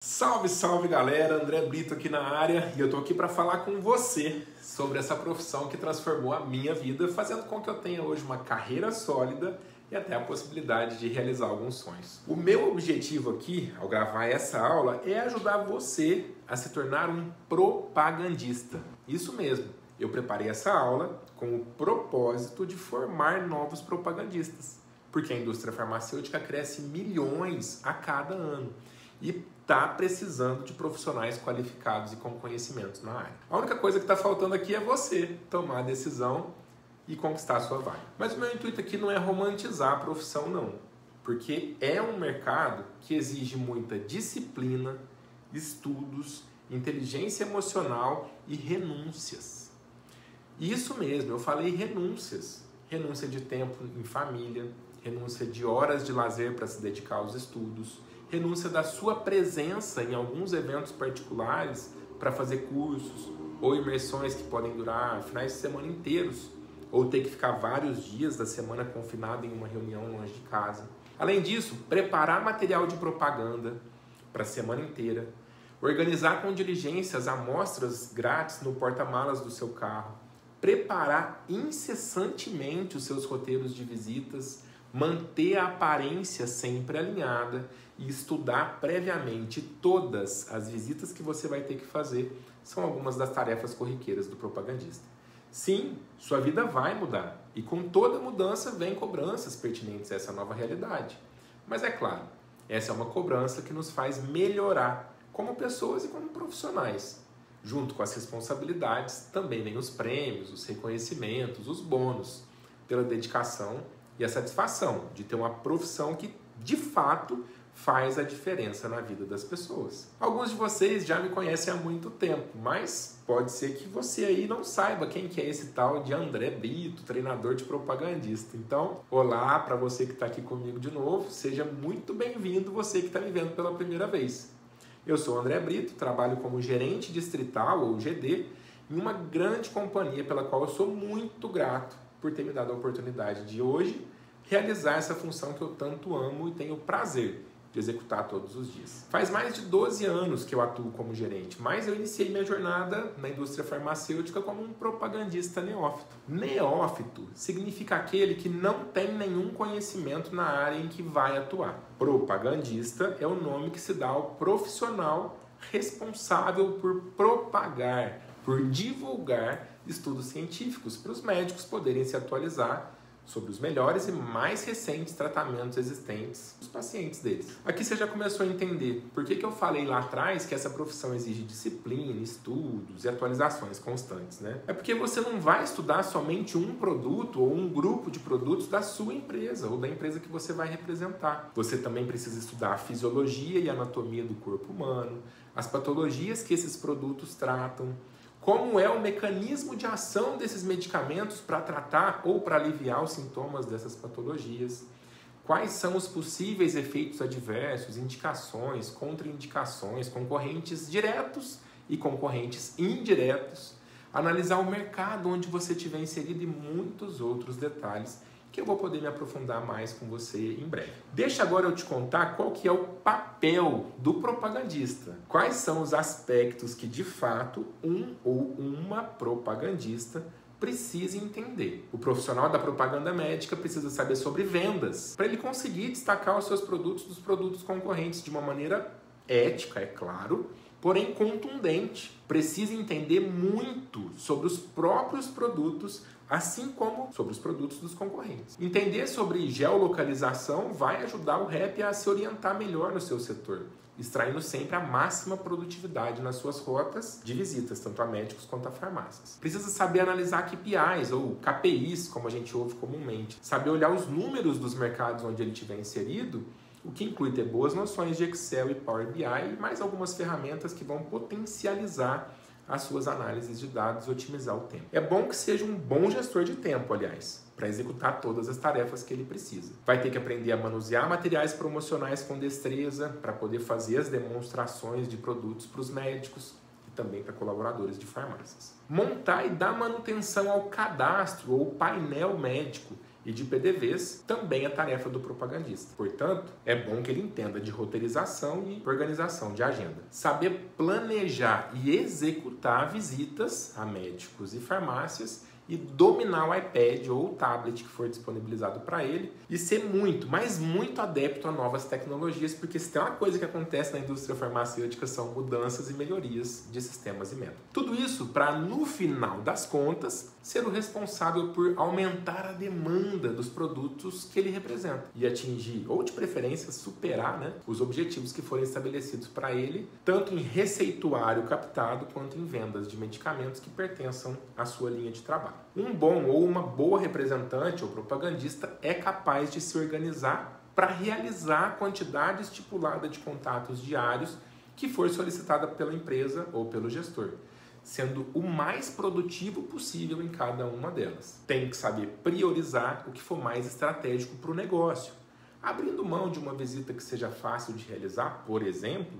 Salve, salve galera, André Brito aqui na área e eu tô aqui para falar com você sobre essa profissão que transformou a minha vida, fazendo com que eu tenha hoje uma carreira sólida e até a possibilidade de realizar alguns sonhos. O meu objetivo aqui, ao gravar essa aula, é ajudar você a se tornar um propagandista. Isso mesmo, eu preparei essa aula com o propósito de formar novos propagandistas, porque a indústria farmacêutica cresce milhões a cada ano e está precisando de profissionais qualificados e com conhecimentos na área. A única coisa que está faltando aqui é você tomar a decisão e conquistar a sua vaga. Mas o meu intuito aqui não é romantizar a profissão, não. Porque é um mercado que exige muita disciplina, estudos, inteligência emocional e renúncias. Isso mesmo, eu falei renúncias. Renúncia de tempo em família, renúncia de horas de lazer para se dedicar aos estudos, renúncia da sua presença em alguns eventos particulares para fazer cursos ou imersões que podem durar finais de semana inteiros ou ter que ficar vários dias da semana confinado em uma reunião longe de casa. Além disso, preparar material de propaganda para a semana inteira, organizar com diligência as amostras grátis no porta-malas do seu carro, preparar incessantemente os seus roteiros de visitas, manter a aparência sempre alinhada e estudar previamente todas as visitas que você vai ter que fazer são algumas das tarefas corriqueiras do propagandista. Sim, sua vida vai mudar e com toda mudança vem cobranças pertinentes a essa nova realidade. Mas é claro, essa é uma cobrança que nos faz melhorar como pessoas e como profissionais. Junto com as responsabilidades também vem os prêmios, os reconhecimentos, os bônus pela dedicação e a satisfação de ter uma profissão que, de fato, faz a diferença na vida das pessoas. Alguns de vocês já me conhecem há muito tempo, mas pode ser que você aí não saiba quem que é esse tal de André Brito, treinador de propagandista. Então, olá para você que está aqui comigo de novo, seja muito bem-vindo você que está me vendo pela primeira vez. Eu sou o André Brito, trabalho como gerente distrital, ou GD, em uma grande companhia pela qual eu sou muito grato por ter me dado a oportunidade de hoje realizar essa função que eu tanto amo e tenho prazer de executar todos os dias. Faz mais de 12 anos que eu atuo como gerente, mas eu iniciei minha jornada na indústria farmacêutica como um propagandista neófito. Neófito significa aquele que não tem nenhum conhecimento na área em que vai atuar. Propagandista é o nome que se dá ao profissional responsável por propagar, por divulgar estudos científicos para os médicos poderem se atualizar sobre os melhores e mais recentes tratamentos existentes dos pacientes deles. Aqui você já começou a entender por que eu falei lá atrás que essa profissão exige disciplina, estudos e atualizações constantes, né? É porque você não vai estudar somente um produto ou um grupo de produtos da sua empresa ou da empresa que você vai representar. Você também precisa estudar a fisiologia e anatomia do corpo humano, as patologias que esses produtos tratam, como é o mecanismo de ação desses medicamentos para tratar ou para aliviar os sintomas dessas patologias, quais são os possíveis efeitos adversos, indicações, contraindicações, concorrentes diretos e concorrentes indiretos, analisar o mercado onde você estiver inserido e muitos outros detalhes que eu vou poder me aprofundar mais com você em breve. Deixa agora eu te contar qual que é o papel do propagandista. Quais são os aspectos que, de fato, um ou uma propagandista precisa entender. O profissional da propaganda médica precisa saber sobre vendas, para ele conseguir destacar os seus produtos dos produtos concorrentes de uma maneira ética, é claro, porém contundente. Precisa entender muito sobre os próprios produtos, assim como sobre os produtos dos concorrentes. Entender sobre geolocalização vai ajudar o rep a se orientar melhor no seu setor, extraindo sempre a máxima produtividade nas suas rotas de visitas, tanto a médicos quanto a farmácias. Precisa saber analisar KPIs ou KPIs, como a gente ouve comumente. Saber olhar os números dos mercados onde ele estiver inserido, o que inclui ter boas noções de Excel e Power BI e mais algumas ferramentas que vão potencializar as suas análises de dados e otimizar o tempo. É bom que seja um bom gestor de tempo, aliás, para executar todas as tarefas que ele precisa. Vai ter que aprender a manusear materiais promocionais com destreza para poder fazer as demonstrações de produtos para os médicos e também para colaboradores de farmácias. Montar e dar manutenção ao cadastro ou painel médico e de PDVs também é tarefa do propagandista. Portanto, é bom que ele entenda de roteirização e organização de agenda. Saber planejar e executar visitas a médicos e farmácias e dominar o iPad ou o tablet que for disponibilizado para ele e ser muito, mas muito adepto a novas tecnologias, porque se tem uma coisa que acontece na indústria farmacêutica são mudanças e melhorias de sistemas e métodos. Tudo isso para, no final das contas, ser o responsável por aumentar a demanda dos produtos que ele representa e atingir, ou de preferência superar, os objetivos que forem estabelecidos para ele, tanto em receituário captado quanto em vendas de medicamentos que pertençam à sua linha de trabalho. Um bom ou uma boa representante ou propagandista é capaz de se organizar para realizar a quantidade estipulada de contatos diários que for solicitada pela empresa ou pelo gestor, sendo o mais produtivo possível em cada uma delas. Tem que saber priorizar o que for mais estratégico para o negócio, abrindo mão de uma visita que seja fácil de realizar, por exemplo,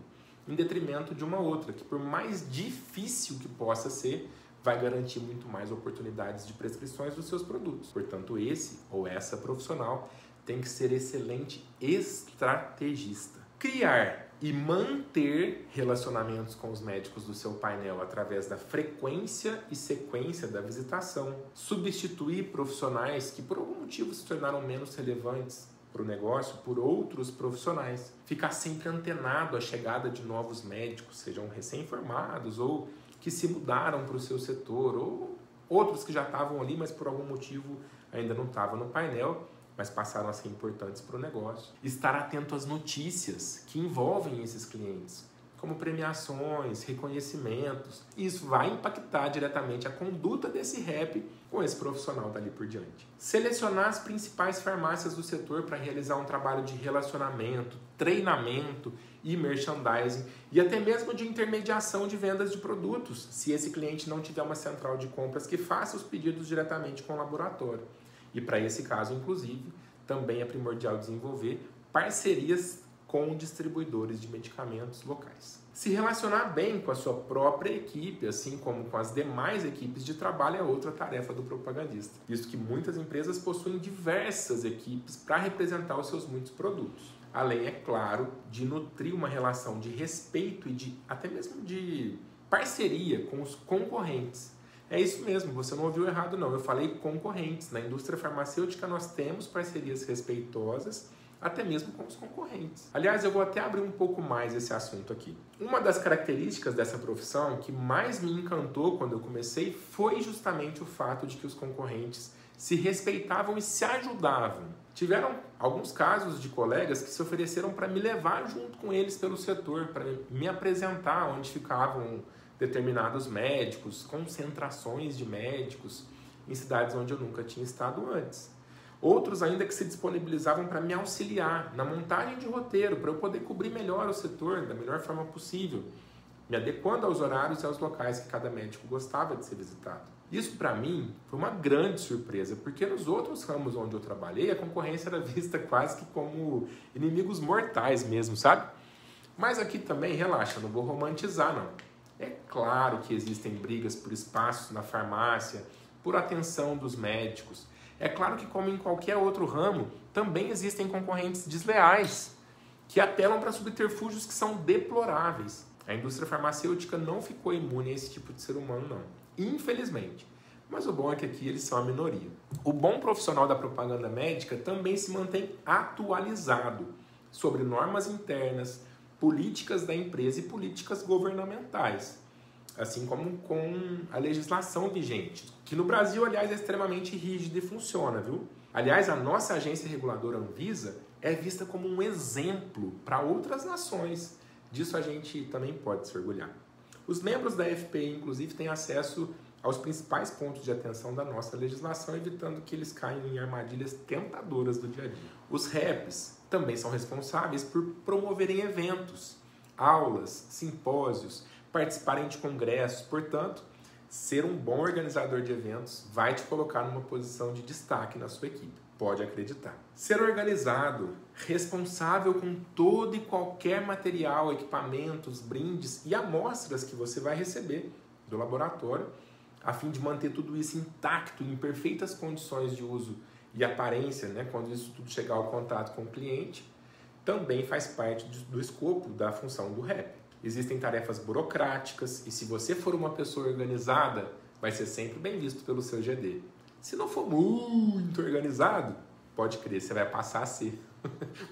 em detrimento de uma outra, que por mais difícil que possa ser, vai garantir muito mais oportunidades de prescrições dos seus produtos. Portanto, esse ou essa profissional tem que ser excelente estrategista. Criar e manter relacionamentos com os médicos do seu painel através da frequência e sequência da visitação. Substituir profissionais que por algum motivo se tornaram menos relevantes para o negócio por outros profissionais. Ficar sempre antenado à chegada de novos médicos, sejam recém-formados ou que se mudaram para o seu setor, ou outros que já estavam ali, mas por algum motivo ainda não estavam no painel, mas passaram a ser importantes para o negócio. Estar atento às notícias que envolvem esses clientes, como premiações, reconhecimentos. Isso vai impactar diretamente a conduta desse rep com esse profissional dali por diante. Selecionar as principais farmácias do setor para realizar um trabalho de relacionamento, treinamento e merchandising e até mesmo de intermediação de vendas de produtos, se esse cliente não tiver uma central de compras que faça os pedidos diretamente com o laboratório. E para esse caso, inclusive, também é primordial desenvolver parcerias com distribuidores de medicamentos locais. Se relacionar bem com a sua própria equipe, assim como com as demais equipes de trabalho, é outra tarefa do propagandista, visto que muitas empresas possuem diversas equipes para representar os seus muitos produtos. Além, é claro, de nutrir uma relação de respeito e até mesmo de parceria com os concorrentes. É isso mesmo, você não ouviu errado não, eu falei concorrentes. Na indústria farmacêutica nós temos parcerias respeitosas, até mesmo com os concorrentes. Aliás, eu vou até abrir um pouco mais esse assunto aqui. Uma das características dessa profissão que mais me encantou quando eu comecei foi justamente o fato de que os concorrentes se respeitavam e se ajudavam. Tiveram alguns casos de colegas que se ofereceram para me levar junto com eles pelo setor, para me apresentar onde ficavam determinados médicos, concentrações de médicos em cidades onde eu nunca tinha estado antes. Outros ainda que se disponibilizavam para me auxiliar na montagem de roteiro, para eu poder cobrir melhor o setor da melhor forma possível, me adequando aos horários e aos locais que cada médico gostava de ser visitado. Isso para mim foi uma grande surpresa, porque nos outros ramos onde eu trabalhei, a concorrência era vista quase que como inimigos mortais mesmo, sabe? Mas aqui também, relaxa, não vou romantizar não. É claro que existem brigas por espaços na farmácia, por atenção dos médicos. É claro que, como em qualquer outro ramo, também existem concorrentes desleais, que apelam para subterfúgios que são deploráveis. A indústria farmacêutica não ficou imune a esse tipo de ser humano, não. Infelizmente. Mas o bom é que aqui eles são a minoria. O bom profissional da propaganda médica também se mantém atualizado sobre normas internas, políticas da empresa e políticas governamentais, assim como com a legislação vigente, que no Brasil, aliás, é extremamente rígida e funciona, viu? Aliás, a nossa agência reguladora Anvisa é vista como um exemplo para outras nações. Disso a gente também pode se orgulhar. Os membros da FPI, inclusive, têm acesso aos principais pontos de atenção da nossa legislação, evitando que eles caiam em armadilhas tentadoras do dia a dia. Os reps também são responsáveis por promoverem eventos, aulas, simpósios, participarem de congressos. Portanto, ser um bom organizador de eventos vai te colocar numa posição de destaque na sua equipe. Pode acreditar. Ser organizado, responsável com todo e qualquer material, equipamentos, brindes e amostras que você vai receber do laboratório, a fim de manter tudo isso intacto e em perfeitas condições de uso e aparência, né, quando isso tudo chegar ao contato com o cliente, também faz parte do escopo da função do rap. Existem tarefas burocráticas e se você for uma pessoa organizada, vai ser sempre bem visto pelo seu GD. Se não for muito organizado, pode crer, você vai passar a ser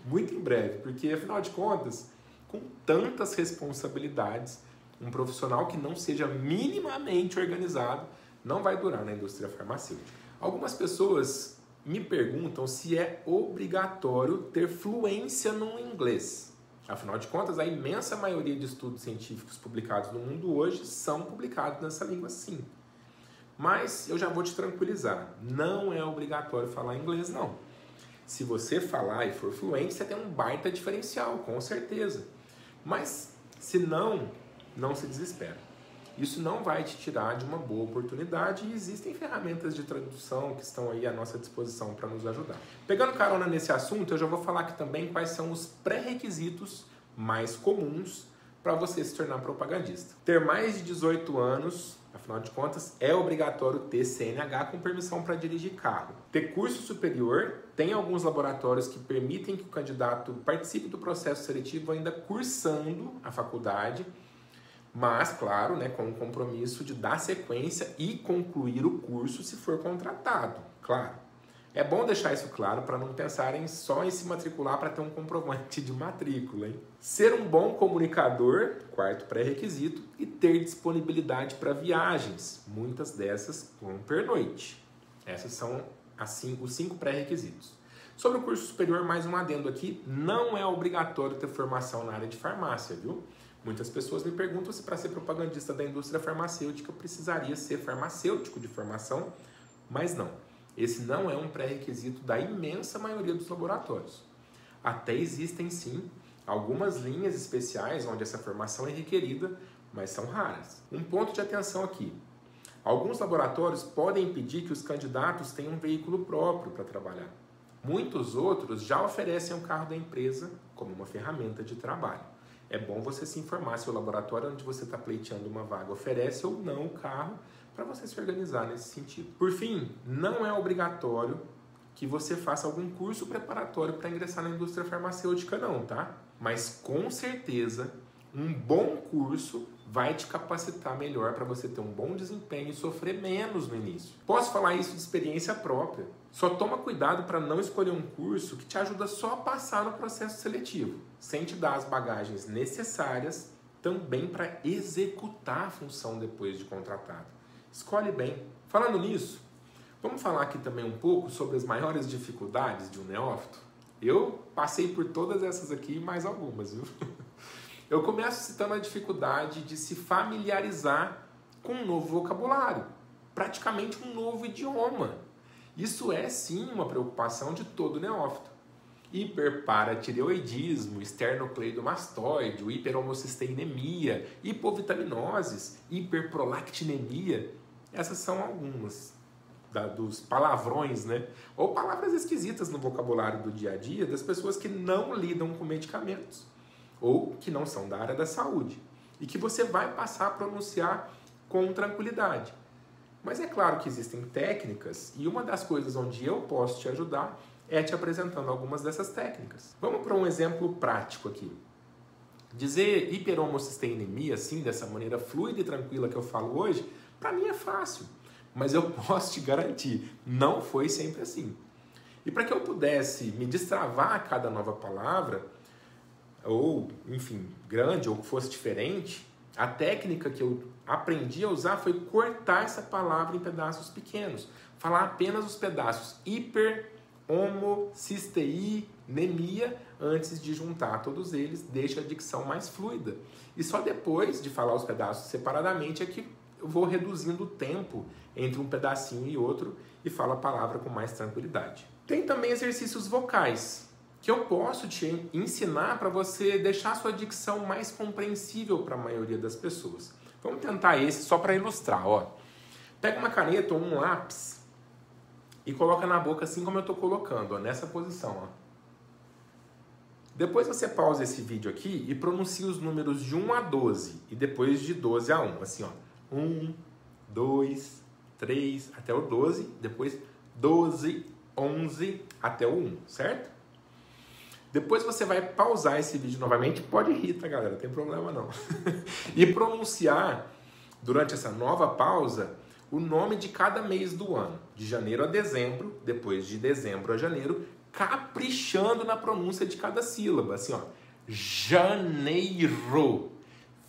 muito em breve, porque afinal de contas, com tantas responsabilidades, um profissional que não seja minimamente organizado não vai durar na indústria farmacêutica. Algumas pessoas me perguntam se é obrigatório ter fluência no inglês. Afinal de contas, a imensa maioria de estudos científicos publicados no mundo hoje são publicados nessa língua sim. Mas eu já vou te tranquilizar, não é obrigatório falar inglês não. Se você falar e for fluente, você tem um baita diferencial, com certeza. Mas se não, não se desespera. Isso não vai te tirar de uma boa oportunidade e existem ferramentas de tradução que estão aí à nossa disposição para nos ajudar. Pegando carona nesse assunto, eu já vou falar aqui também quais são os pré-requisitos mais comuns para você se tornar propagandista. Ter mais de 18 anos, afinal de contas, é obrigatório ter CNH com permissão para dirigir carro. Ter curso superior, tem alguns laboratórios que permitem que o candidato participe do processo seletivo ainda cursando a faculdade, mas, claro, né, com o compromisso de dar sequência e concluir o curso se for contratado, claro. É bom deixar isso claro para não pensarem só em se matricular para ter um comprovante de matrícula, hein? Ser um bom comunicador, quarto pré-requisito, e ter disponibilidade para viagens, muitas dessas com pernoite. Essas são, assim, os 5 pré-requisitos. Sobre o curso superior, mais um adendo aqui, não é obrigatório ter formação na área de farmácia, viu? Muitas pessoas me perguntam se para ser propagandista da indústria farmacêutica precisaria ser farmacêutico de formação, mas não. Esse não é um pré-requisito da imensa maioria dos laboratórios. Até existem sim algumas linhas especiais onde essa formação é requerida, mas são raras. Um ponto de atenção aqui. Alguns laboratórios podem pedir que os candidatos tenham um veículo próprio para trabalhar. Muitos outros já oferecem o carro da empresa como uma ferramenta de trabalho. É bom você se informar se o laboratório onde você está pleiteando uma vaga oferece ou não o carro para você se organizar nesse sentido. Por fim, não é obrigatório que você faça algum curso preparatório para ingressar na indústria farmacêutica não, tá? Mas com certeza um bom curso vai te capacitar melhor para você ter um bom desempenho e sofrer menos no início. Posso falar isso de experiência própria. Só toma cuidado para não escolher um curso que te ajuda só a passar no processo seletivo, sem te dar as bagagens necessárias também para executar a função depois de contratado. Escolhe bem. Falando nisso, vamos falar aqui também um pouco sobre as maiores dificuldades de um neófito? Eu passei por todas essas aqui e mais algumas, viu? Eu começo citando a dificuldade de se familiarizar com um novo vocabulário, praticamente um novo idioma. Isso é sim uma preocupação de todo neófito. Hiperparatireoidismo, esternocleidomastoide, hiperhomocisteinemia, hipovitaminoses, hiperprolactinemia. Essas são algumas dos palavrões, né? Ou palavras esquisitas no vocabulário do dia a dia das pessoas que não lidam com medicamentos ou que não são da área da saúde e que você vai passar a pronunciar com tranquilidade. Mas é claro que existem técnicas e uma das coisas onde eu posso te ajudar é te apresentando algumas dessas técnicas. Vamos para um exemplo prático aqui. Dizer hiperhomocisteinemia assim, dessa maneira fluida e tranquila que eu falo hoje, para mim é fácil, mas eu posso te garantir, não foi sempre assim. E para que eu pudesse me destravar a cada nova palavra, ou, enfim, grande, ou que fosse diferente, a técnica que eu aprendi a usar foi cortar essa palavra em pedaços pequenos. Falar apenas os pedaços hiperhomocisteinemia antes de juntar todos eles, deixa a dicção mais fluida. E só depois de falar os pedaços separadamente é que eu vou reduzindo o tempo entre um pedacinho e outro e falo a palavra com mais tranquilidade. Tem também exercícios vocais, que eu posso te ensinar para você deixar a sua dicção mais compreensível para a maioria das pessoas. Vamos tentar esse só para ilustrar. Ó. Pega uma caneta ou um lápis e coloca na boca assim como eu estou colocando, ó, nessa posição. Ó. Depois você pausa esse vídeo aqui e pronuncia os números de 1 a 12 e depois de 12 a 1. Assim, ó. 1, 2, 3, até o 12, depois 12, 11 até o 1, certo? Depois você vai pausar esse vídeo novamente, pode rir, tá, galera? Não tem problema não. E pronunciar, durante essa nova pausa, o nome de cada mês do ano, de janeiro a dezembro, depois de dezembro a janeiro, caprichando na pronúncia de cada sílaba, assim, ó, janeiro,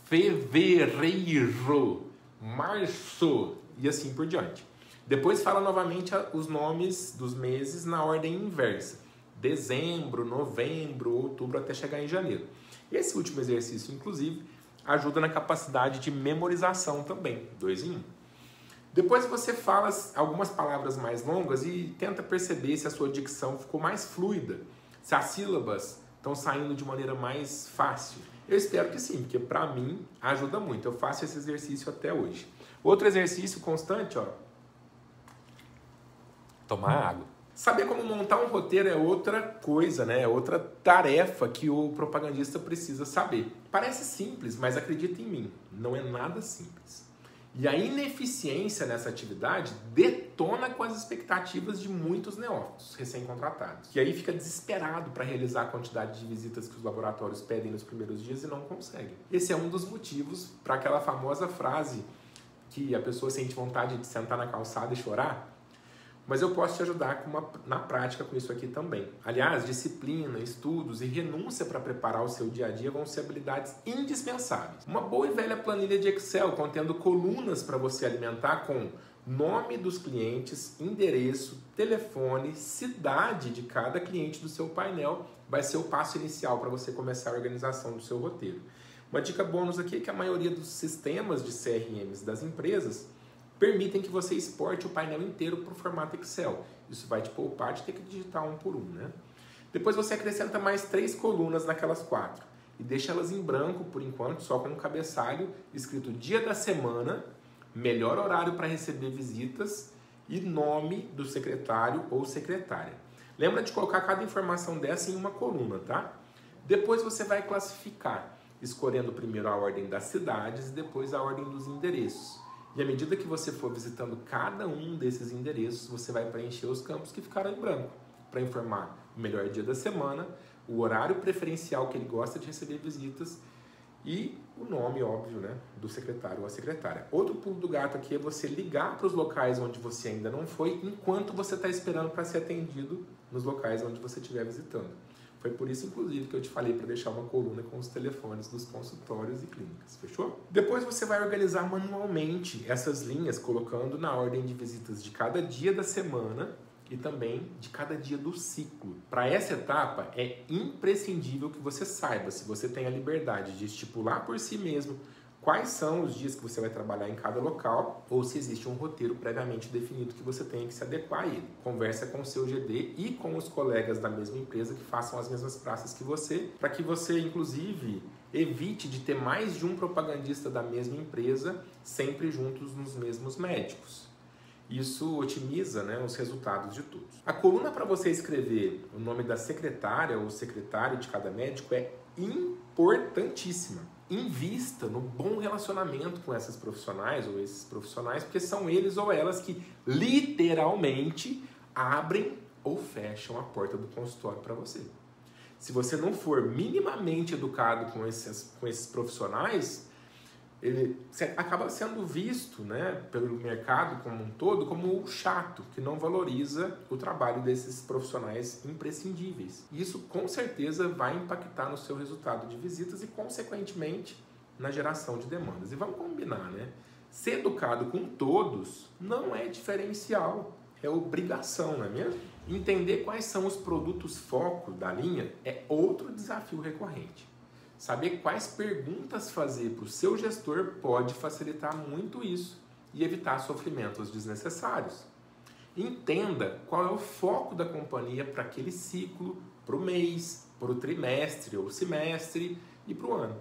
fevereiro, março e assim por diante. Depois fala novamente os nomes dos meses na ordem inversa, dezembro, novembro, outubro até chegar em janeiro. E esse último exercício, inclusive, ajuda na capacidade de memorização também, 2 em 1. Depois você fala algumas palavras mais longas e tenta perceber se a sua dicção ficou mais fluida, se as sílabas estão saindo de maneira mais fácil. Eu espero que sim, porque para mim ajuda muito. Eu faço esse exercício até hoje. Outro exercício constante, ó, tomar água. Saber como montar um roteiro é outra coisa, né? É outra tarefa que o propagandista precisa saber. Parece simples, mas acredita em mim, não é nada simples. E a ineficiência nessa atividade detona com as expectativas de muitos neófitos recém-contratados, que aí fica desesperado para realizar a quantidade de visitas que os laboratórios pedem nos primeiros dias e não conseguem. Esse é um dos motivos para aquela famosa frase que a pessoa sente vontade de sentar na calçada e chorar. Mas eu posso te ajudar na prática com isso aqui também. Aliás, disciplina, estudos e renúncia para preparar o seu dia a dia vão ser habilidades indispensáveis. Uma boa e velha planilha de Excel contendo colunas para você alimentar com nome dos clientes, endereço, telefone, cidade de cada cliente do seu painel vai ser o passo inicial para você começar a organização do seu roteiro. Uma dica bônus aqui é que a maioria dos sistemas de CRMs das empresas permitem que você exporte o painel inteiro para o formato Excel. Isso vai te poupar de ter que digitar um por um, né? Depois você acrescenta mais 3 colunas naquelas 4 e deixa elas em branco por enquanto, só com um cabeçalho escrito dia da semana, melhor horário para receber visitas e nome do secretário ou secretária. Lembra de colocar cada informação dessa em uma coluna, tá? Depois você vai classificar, escolhendo primeiro a ordem das cidades e depois a ordem dos endereços. E à medida que você for visitando cada um desses endereços, você vai preencher os campos que ficaram em branco, para informar o melhor dia da semana, o horário preferencial que ele gosta de receber visitas e o nome, óbvio, né, do secretário ou a secretária. Outro pulo do gato aqui é você ligar para os locais onde você ainda não foi, enquanto você está esperando para ser atendido nos locais onde você estiver visitando. Foi por isso, inclusive, que eu te falei para deixar uma coluna com os telefones dos consultórios e clínicas, fechou? Depois você vai organizar manualmente essas linhas, colocando na ordem de visitas de cada dia da semana e também de cada dia do ciclo. Para essa etapa, é imprescindível que você saiba se você tem a liberdade de estipular por si mesmo quais são os dias que você vai trabalhar em cada local ou se existe um roteiro previamente definido que você tenha que se adequar a ele. Conversa com o seu GD e com os colegas da mesma empresa que façam as mesmas praças que você, para que você, inclusive, evite de ter mais de um propagandista da mesma empresa sempre juntos nos mesmos médicos. Isso otimiza, né, os resultados de todos. A coluna para você escrever o nome da secretária ou secretário de cada médico é importantíssima. Invista no bom relacionamento com essas profissionais ou esses profissionais, porque são eles ou elas que literalmente abrem ou fecham a porta do consultório para você. Se você não for minimamente educado com esses profissionais, você acaba sendo visto, né, pelo mercado como um todo como o chato, que não valoriza o trabalho desses profissionais imprescindíveis. E isso com certeza vai impactar no seu resultado de visitas e, consequentemente, na geração de demandas. E vamos combinar, né? Ser educado com todos não é diferencial, é obrigação, não é mesmo? Entender quais são os produtos foco da linha é outro desafio recorrente. Saber quais perguntas fazer para o seu gestor pode facilitar muito isso e evitar sofrimentos desnecessários. Entenda qual é o foco da companhia para aquele ciclo, para o mês, para o trimestre ou semestre e para o ano.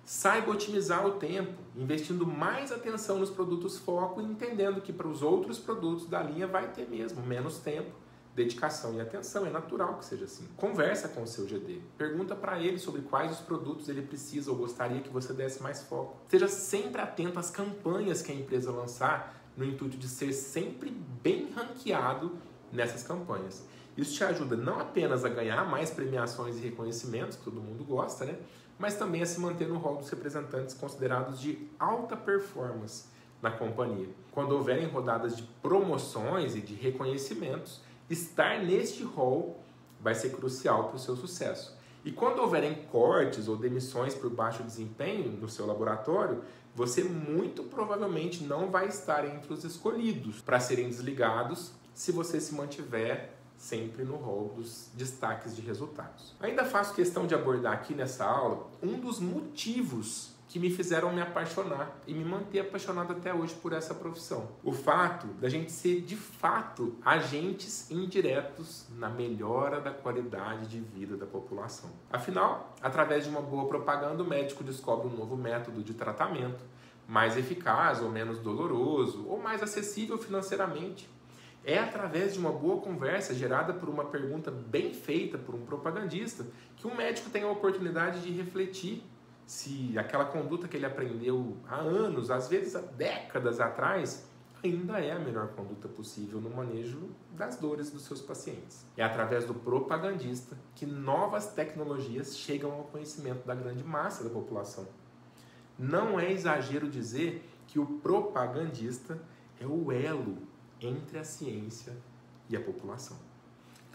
Saiba otimizar o tempo, investindo mais atenção nos produtos foco e entendendo que para os outros produtos da linha vai ter mesmo menos tempo, dedicação e atenção, é natural que seja assim. Conversa com o seu GD, pergunta para ele sobre quais os produtos ele precisa ou gostaria que você desse mais foco. Seja sempre atento às campanhas que a empresa lançar, no intuito de ser sempre bem ranqueado nessas campanhas. Isso te ajuda não apenas a ganhar mais premiações e reconhecimentos, que todo mundo gosta, né? Mas também a se manter no rol dos representantes considerados de alta performance na companhia. Quando houverem rodadas de promoções e de reconhecimentos, estar neste rol vai ser crucial para o seu sucesso. E quando houverem cortes ou demissões por baixo desempenho no seu laboratório, você muito provavelmente não vai estar entre os escolhidos para serem desligados se você se mantiver sempre no rol dos destaques de resultados. Ainda faço questão de abordar aqui nessa aula um dos motivos que me fizeram me apaixonar e me manter apaixonado até hoje por essa profissão. O fato da gente ser, de fato, agentes indiretos na melhora da qualidade de vida da população. Afinal, através de uma boa propaganda, o médico descobre um novo método de tratamento, mais eficaz ou menos doloroso, ou mais acessível financeiramente. É através de uma boa conversa gerada por uma pergunta bem feita por um propagandista que um médico tem a oportunidade de refletir se aquela conduta que ele aprendeu há anos, às vezes há décadas atrás, ainda é a melhor conduta possível no manejo das dores dos seus pacientes. É através do propagandista que novas tecnologias chegam ao conhecimento da grande massa da população. Não é exagero dizer que o propagandista é o elo entre a ciência e a população.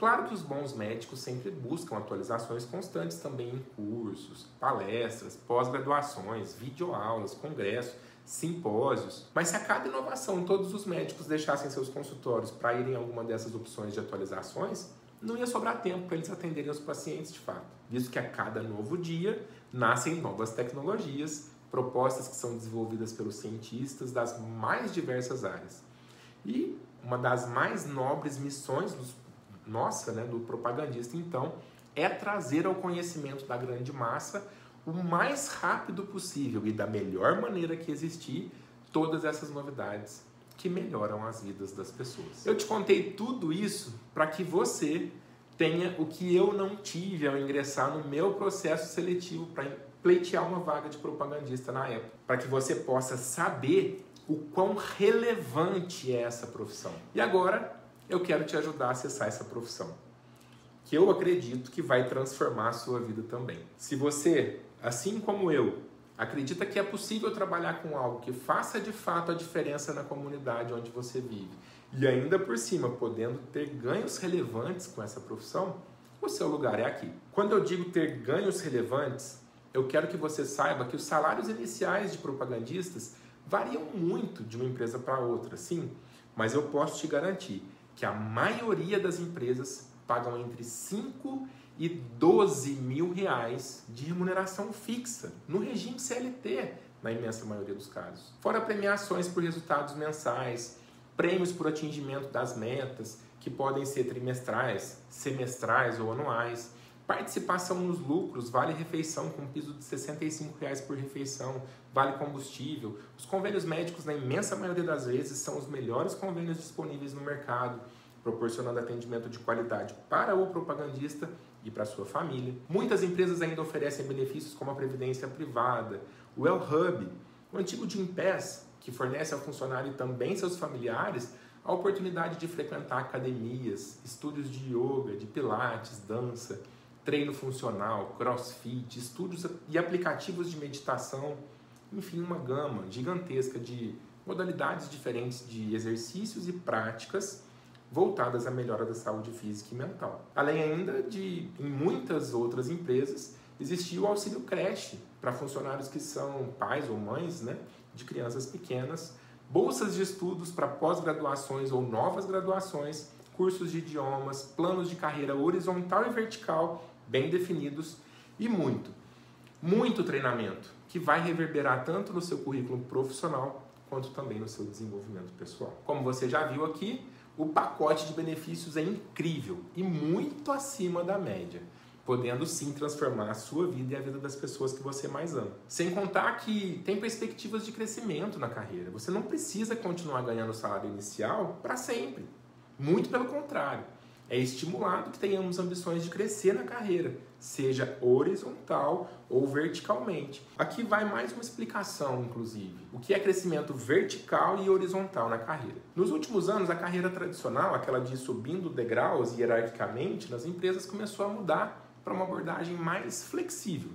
Claro que os bons médicos sempre buscam atualizações constantes também em cursos, palestras, pós-graduações, videoaulas, congressos, simpósios. Mas se a cada inovação todos os médicos deixassem seus consultórios para irem a alguma dessas opções de atualizações, não ia sobrar tempo para eles atenderem os pacientes de fato. Visto que a cada novo dia nascem novas tecnologias, propostas que são desenvolvidas pelos cientistas das mais diversas áreas. E uma das mais nobres missões do propagandista, então, é trazer ao conhecimento da grande massa o mais rápido possível e da melhor maneira que existir todas essas novidades que melhoram as vidas das pessoas. Eu te contei tudo isso para que você tenha o que eu não tive ao ingressar no meu processo seletivo para pleitear uma vaga de propagandista na época, para que você possa saber o quão relevante é essa profissão. E agora eu quero te ajudar a acessar essa profissão, que eu acredito que vai transformar a sua vida também. Se você, assim como eu, acredita que é possível trabalhar com algo que faça de fato a diferença na comunidade onde você vive, e ainda por cima podendo ter ganhos relevantes com essa profissão, o seu lugar é aqui. Quando eu digo ter ganhos relevantes, eu quero que você saiba que os salários iniciais de propagandistas variam muito de uma empresa para outra, sim, mas eu posso te garantir que a maioria das empresas pagam entre 5 e 12 mil reais de remuneração fixa, no regime CLT, na imensa maioria dos casos. Fora premiações por resultados mensais, prêmios por atingimento das metas, que podem ser trimestrais, semestrais ou anuais, participação nos lucros, vale refeição com piso de R$ 65 por refeição, vale combustível. Os convênios médicos, na imensa maioria das vezes, são os melhores convênios disponíveis no mercado, proporcionando atendimento de qualidade para o propagandista e para a sua família. Muitas empresas ainda oferecem benefícios como a previdência privada, o El-Hub, o antigo Gympass, que fornece ao funcionário e também seus familiares a oportunidade de frequentar academias, estúdios de yoga, de pilates, dança, treino funcional, crossfit, estúdios e aplicativos de meditação, enfim, uma gama gigantesca de modalidades diferentes de exercícios e práticas voltadas à melhora da saúde física e mental. Além ainda de, em muitas outras empresas, existia o auxílio creche para funcionários que são pais ou mães, né, de crianças pequenas, bolsas de estudos para pós-graduações ou novas graduações, cursos de idiomas, planos de carreira horizontal e vertical bem definidos e muito treinamento que vai reverberar tanto no seu currículo profissional quanto também no seu desenvolvimento pessoal. Como você já viu aqui, o pacote de benefícios é incrível e muito acima da média, podendo sim transformar a sua vida e a vida das pessoas que você mais ama. Sem contar que tem perspectivas de crescimento na carreira. Você não precisa continuar ganhando o salário inicial para sempre. Muito pelo contrário. é estimulado que tenhamos ambições de crescer na carreira, seja horizontal ou verticalmente. Aqui vai mais uma explicação, inclusive, o que é crescimento vertical e horizontal na carreira. Nos últimos anos, a carreira tradicional, aquela de ir subindo degraus hierarquicamente nas empresas, começou a mudar para uma abordagem mais flexível.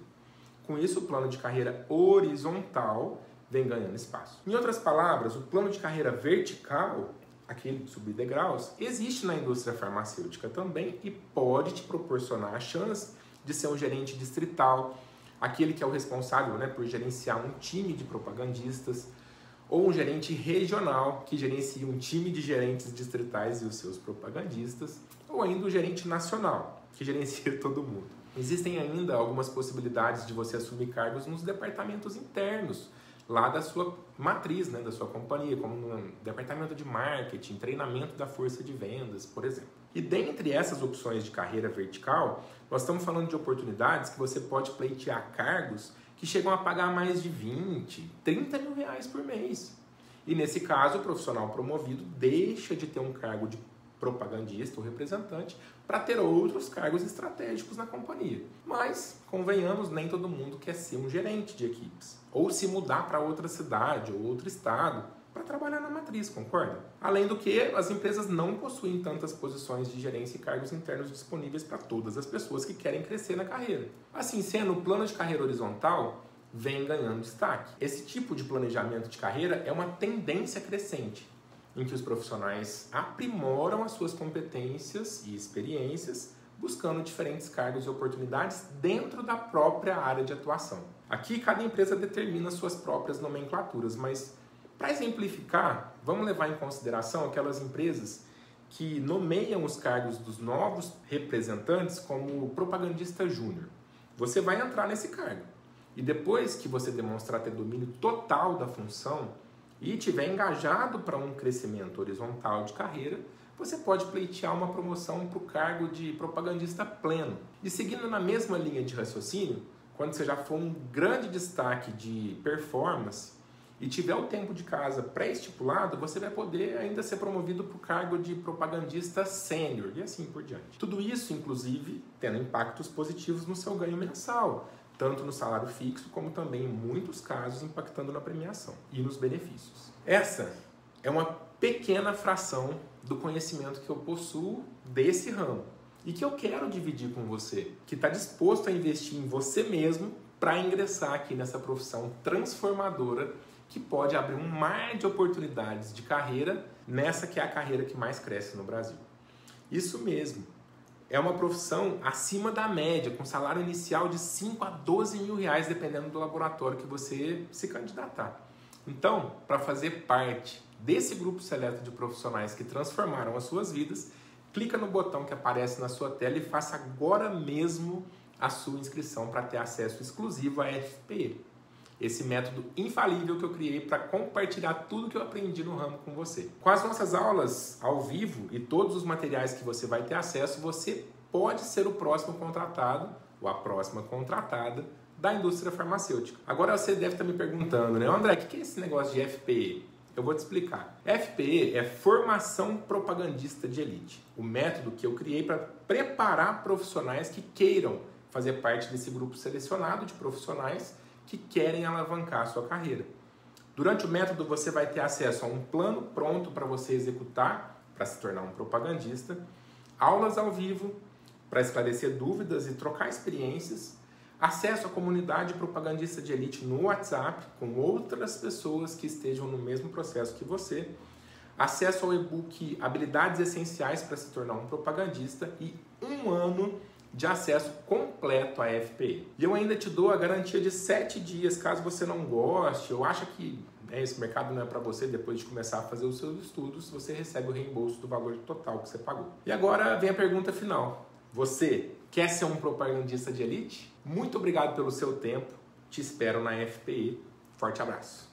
Com isso, o plano de carreira horizontal vem ganhando espaço. Em outras palavras, o plano de carreira vertical, aquele de subir degraus, existe na indústria farmacêutica também e pode te proporcionar a chance de ser um gerente distrital, aquele que é o responsável, por gerenciar um time de propagandistas, ou um gerente regional que gerencia um time de gerentes distritais e os seus propagandistas, ou ainda o gerente nacional, que gerencia todo mundo. Existem ainda algumas possibilidades de você assumir cargos nos departamentos internos, lá da sua matriz, da sua companhia, como no departamento de marketing, treinamento da força de vendas, por exemplo. E dentre essas opções de carreira vertical, nós estamos falando de oportunidades que você pode pleitear cargos que chegam a pagar mais de 20, 30 mil reais por mês. E nesse caso, o profissional promovido deixa de ter um cargo de propagandista ou representante para ter outros cargos estratégicos na companhia. Mas, convenhamos, nem todo mundo quer ser um gerente de equipes ou se mudar para outra cidade ou outro estado para trabalhar na matriz, concorda? Além do que, as empresas não possuem tantas posições de gerência e cargos internos disponíveis para todas as pessoas que querem crescer na carreira. Assim sendo, o plano de carreira horizontal vem ganhando destaque. Esse tipo de planejamento de carreira é uma tendência crescente, em que os profissionais aprimoram as suas competências e experiências, buscando diferentes cargos e oportunidades dentro da própria área de atuação. Aqui, cada empresa determina suas próprias nomenclaturas, mas para exemplificar, vamos levar em consideração aquelas empresas que nomeiam os cargos dos novos representantes como propagandista júnior. Você vai entrar nesse cargo e depois que você demonstrar ter domínio total da função e tiver engajado para um crescimento horizontal de carreira, você pode pleitear uma promoção para o cargo de propagandista pleno. E seguindo na mesma linha de raciocínio, quando você já for um grande destaque de performance e tiver o tempo de casa pré-estipulado, você vai poder ainda ser promovido para o cargo de propagandista sênior e assim por diante. Tudo isso, inclusive, tendo impactos positivos no seu ganho mensal, tanto no salário fixo, como também, em muitos casos, impactando na premiação e nos benefícios. Essa é uma pequena fração do conhecimento que eu possuo desse ramo e que eu quero dividir com você, que está disposto a investir em você mesmo para ingressar aqui nessa profissão transformadora que pode abrir um mar de oportunidades de carreira nessa que é a carreira que mais cresce no Brasil. Isso mesmo. É uma profissão acima da média, com salário inicial de 5 a 12 mil reais, dependendo do laboratório que você se candidatar. Então, para fazer parte desse grupo seleto de profissionais que transformaram as suas vidas, clica no botão que aparece na sua tela e faça agora mesmo a sua inscrição para ter acesso exclusivo à FPE. Esse método infalível que eu criei para compartilhar tudo que eu aprendi no ramo com você. Com as nossas aulas ao vivo e todos os materiais que você vai ter acesso, você pode ser o próximo contratado ou a próxima contratada da indústria farmacêutica. Agora você deve estar me perguntando, André, o que é esse negócio de FPE? Eu vou te explicar. FPE é Formação Propagandista de Elite, o método que eu criei para preparar profissionais que queiram fazer parte desse grupo selecionado de profissionais que querem alavancar a sua carreira. Durante o método você vai ter acesso a um plano pronto para você executar, para se tornar um propagandista, aulas ao vivo para esclarecer dúvidas e trocar experiências, acesso à comunidade propagandista de elite no WhatsApp com outras pessoas que estejam no mesmo processo que você, acesso ao e-book Habilidades Essenciais para se tornar um propagandista e 1 ano de acesso completo à FPE. E eu ainda te dou a garantia de 7 dias, caso você não goste ou acha que esse mercado não é para você, depois de começar a fazer os seus estudos, você recebe o reembolso do valor total que você pagou. E agora vem a pergunta final. Você quer ser um propagandista de elite? Muito obrigado pelo seu tempo. Te espero na FPE. Forte abraço.